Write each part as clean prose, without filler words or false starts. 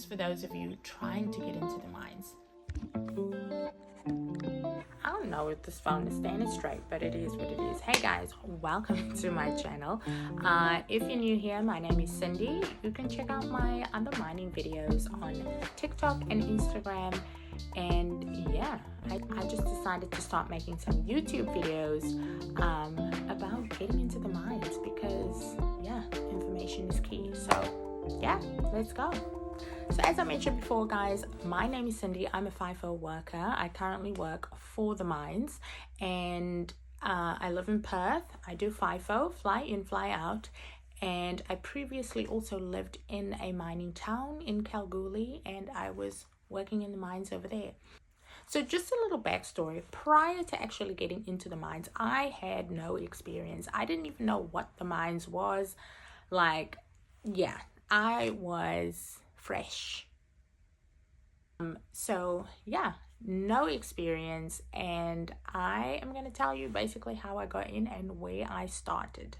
is for those of you trying to get into the mines. I don't know if this phone is standing straight, but it is what it is. Hey guys, welcome to my channel. If you're new here, my name is Cindy. You can check out my other mining videos on TikTok and Instagram. And yeah, I just decided to start making some YouTube videos about getting into the mines because yeah, information is key. So yeah, let's go. So as I mentioned before, guys, my name is Cindy. I'm a FIFO worker. I currently work for the mines and I live in Perth. I do FIFO, fly in, fly out. And I previously also lived in a mining town in Kalgoorlie and I was working in the mines over there. So just a little backstory. Prior to actually getting into the mines, I had no experience. I didn't even know what the mines was. Like, yeah, I was fresh. So yeah, no experience, and I am going to tell you basically how I got in and where I started.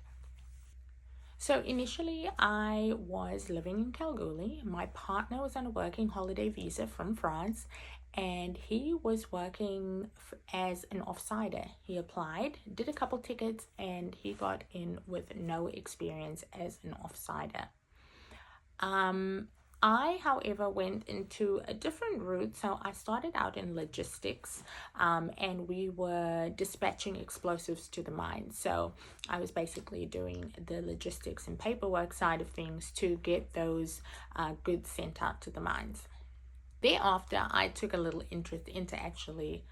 So initially I was living in Kalgoorlie. My partner was on a working holiday visa from France and he was working as an offsider. He applied, did a couple tickets, and he got in with no experience as an offsider. I, however, went into a different route. So I started out in logistics and we were dispatching explosives to the mine. So I was basically doing the logistics and paperwork side of things to get those goods sent out to the mines. Thereafter, I took a little interest into actually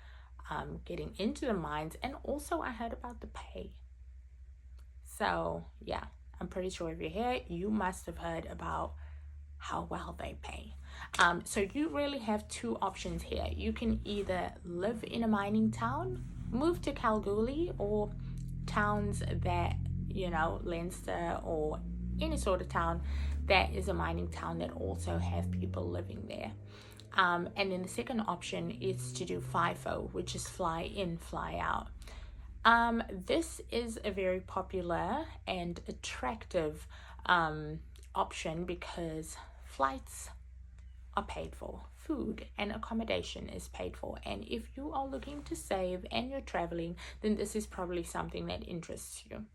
getting into the mines, and also I heard about the pay. So yeah, I'm pretty sure if you're here, you must have heard about how well they pay. So you really have two options here. You can either live in a mining town, move to Kalgoorlie, or towns that, you know, Leinster or any sort of town that is a mining town that also have people living there. And then the second option is to do FIFO, which is fly in, fly out. This is a very popular and attractive option because flights are paid for, food and accommodation is paid for, and if you are looking to save and you're traveling, then this is probably something that interests you.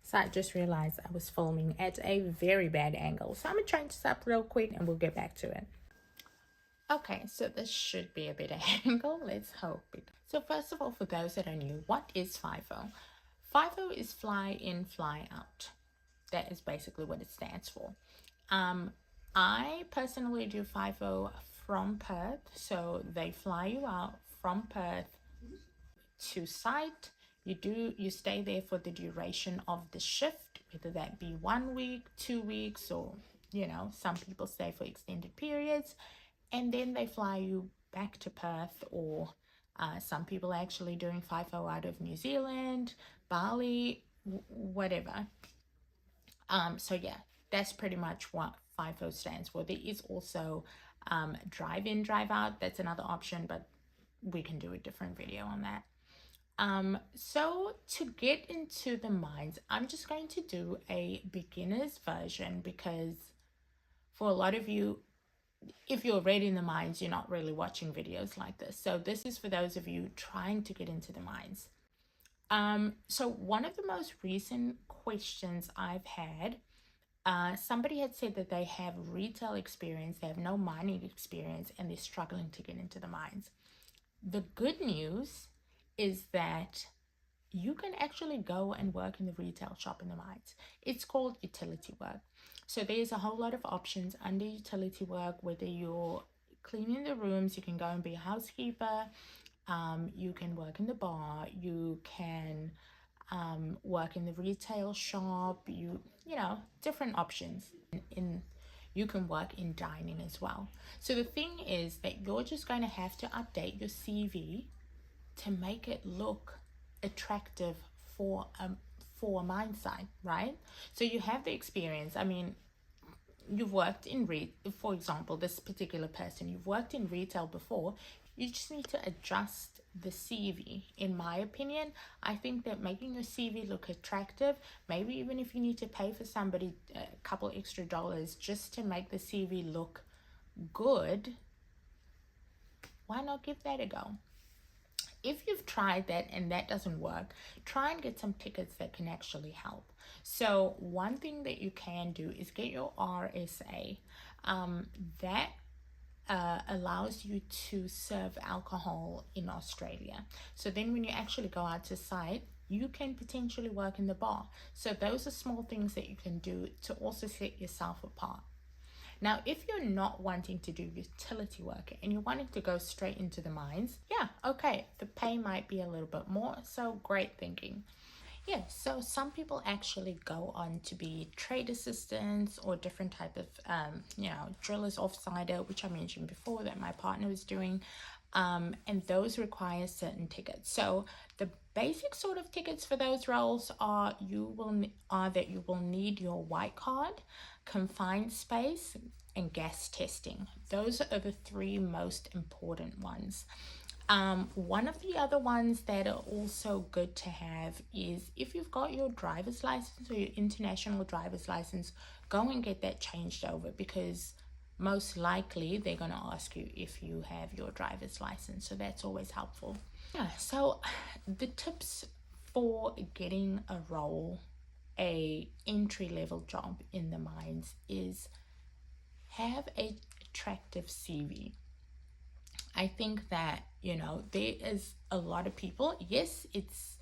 So I just realized I was filming at a very bad angle, so I'm gonna change this up real quick and we'll get back to it. Okay, so this should be a better angle, let's hope it. So first of all, for those that are new, what is FIFO? FIFO is fly in, fly out. That is basically what it stands for. I personally do FIFO from Perth, so they fly you out from Perth to site. You stay there for the duration of the shift, whether that be 1 week, 2 weeks, or you know, some people stay for extended periods, and then they fly you back to Perth, or some people are actually doing FIFO out of New Zealand, Bali, whatever. So yeah, that's pretty much what FIFO stands for. There is also drive in, drive out. That's another option, but we can do a different video on that. So to get into the mines, I'm just going to do a beginner's version because for a lot of you, if you're already in the mines, you're not really watching videos like this. So this is for those of you trying to get into the mines. So one of the most recent questions I've had, somebody had said that they have retail experience, they have no mining experience, and they're struggling to get into the mines. The good news is that you can actually go and work in the retail shop in the mines. It's called utility work. So there's a whole lot of options under utility work, whether you're cleaning the rooms, you can go and be a housekeeper, you can work in the bar, you can work in the retail shop, you know, different options. You can work in dining as well. So the thing is that you're just going to have to update your CV to make it look attractive for a mine site, right? So you have the experience. I mean, you've worked in for example, this particular person, you've worked in retail before. You just need to adjust the CV. In my opinion, I think that making your CV look attractive, maybe even if you need to pay for somebody a couple extra dollars just to make the CV look good, why not give that a go? If you've tried that and that doesn't work, try and get some tickets that can actually help. So one thing that you can do is get your RSA. That allows you to serve alcohol in Australia. So then when you actually go out to site, you can potentially work in the bar. So those are small things that you can do to also set yourself apart. Now, if you're not wanting to do utility work and you're wanting to go straight into the mines, yeah, okay, the pay might be a little bit more, so great thinking. Yeah, so some people actually go on to be trade assistants or different type of, drillers offsider, which I mentioned before that my partner was doing. And those require certain tickets. So the basic sort of tickets for those roles are that you will need your white card, confined space, and gas testing. Those are the three most important ones. One of the other ones that are also good to have is if you've got your driver's license or your international driver's license, go and get that changed over, because most likely they're going to ask you if you have your driver's license. So that's always helpful. Yeah, so the tips for getting a role, a entry-level job in the mines, is have a attractive CV. I think that, there is a lot of people. Yes, it's,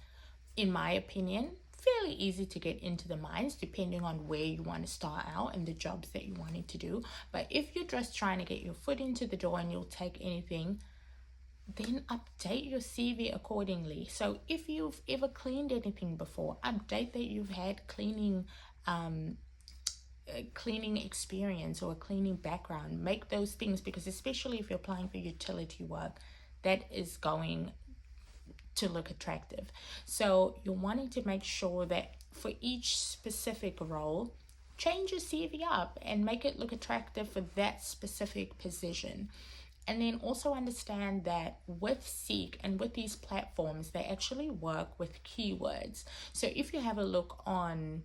in my opinion, fairly easy to get into the mines depending on where you want to start out and the jobs that you're wanting to do. But if you're just trying to get your foot into the door and you'll take anything, then update your CV accordingly. So if you've ever cleaned anything before, update that you've had cleaning experience or a cleaning background. Make those things, because especially if you're applying for utility work, that is going to look attractive. So you're wanting to make sure that for each specific role, change your CV up and make it look attractive for that specific position. And then also understand that with Seek and with these platforms, they actually work with keywords. So if you have a look on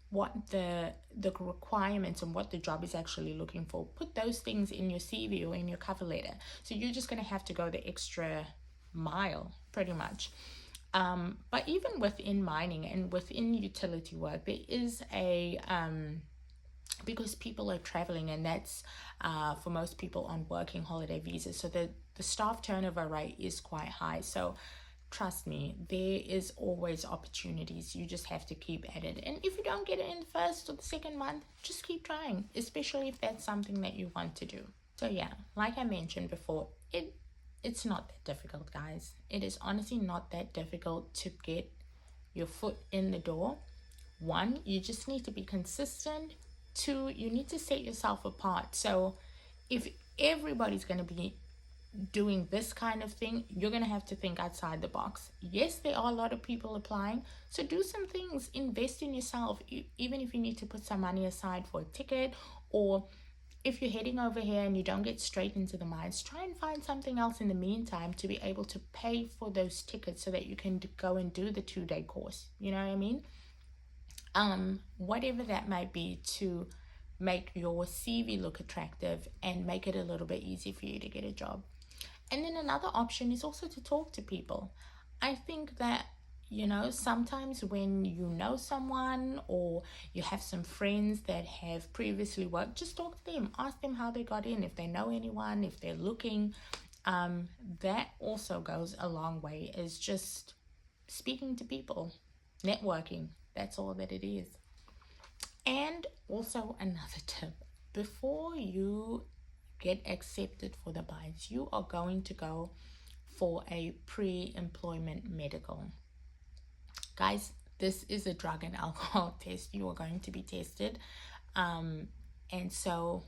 what the requirements and what the job is actually looking for, put those things in your CV or in your cover letter. So you're just going to have to go the extra mile pretty much. But even within mining and within utility work, there is a because people are traveling, and that's for most people on working holiday visas, so the staff turnover rate is quite high. So trust me, there is always opportunities. You just have to keep at it. And if you don't get it in the first or the second month, just keep trying, especially if that's something that you want to do. So yeah, like I mentioned before, it's not that difficult, guys. It is honestly not that difficult to get your foot in the door. One, you just need to be consistent. Two, you need to set yourself apart. So if everybody's going to be doing this kind of thing, you're going to have to think outside the box. Yes, there are a lot of people applying, so do some things. Invest in yourself, even if you need to put some money aside for a ticket, or if you're heading over here and you don't get straight into the mines, try and find something else in the meantime to be able to pay for those tickets so that you can go and do the 2-day course. You know what I mean? Whatever that might be, to make your CV look attractive and make it a little bit easier for you to get a job. And then another option is also to talk to people. I think that, sometimes when you know someone or you have some friends that have previously worked, just talk to them. Ask them how they got in, if they know anyone, if they're looking. That also goes a long way, is just speaking to people, networking. That's all that it is. And also another tip, before you get accepted for the mines, you are going to go for a pre-employment medical. Guys, this is a drug and alcohol test. You are going to be tested. And so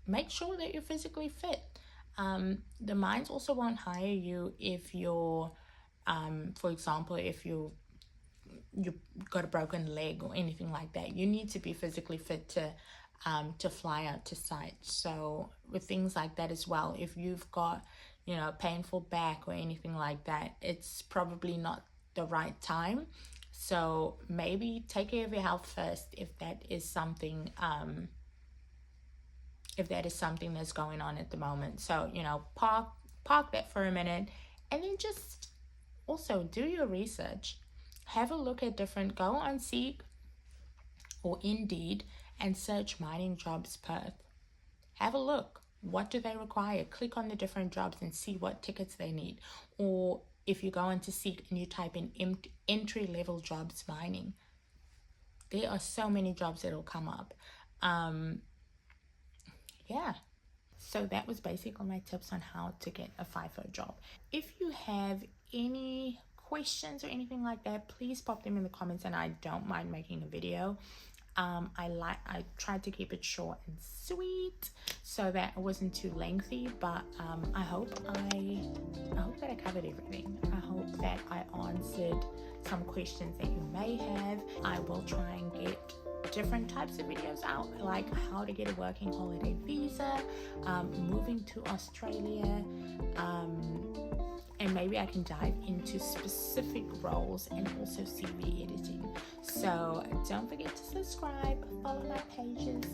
make sure that you're physically fit. The mines also won't hire you if you're, for example, if you've got a broken leg or anything like that. You need to be physically fit to fly out to site. So with things like that as well, if you've got, painful back or anything like that, it's probably not the right time. So maybe take care of your health first if that is something that's going on at the moment. So, park that for a minute, and then just also do your research. Have a look at go on Seek or Indeed and search mining jobs Perth. Have a look. What do they require? Click on the different jobs and see what tickets they need. Or if you go into Seek and you type in entry-level jobs mining, there are so many jobs that'll come up. Yeah. So that was basically my tips on how to get a FIFO job. If you have any questions or anything like that, please pop them in the comments, and I don't mind making a video. I tried to keep it short and sweet so that it wasn't too lengthy, but I hope that I covered everything. I hope that I answered some questions that you may have. I will try and get different types of videos out, like how to get a working holiday visa, moving to Australia, and maybe I can dive into specific roles and also CV editing. So don't forget to subscribe, follow my pages,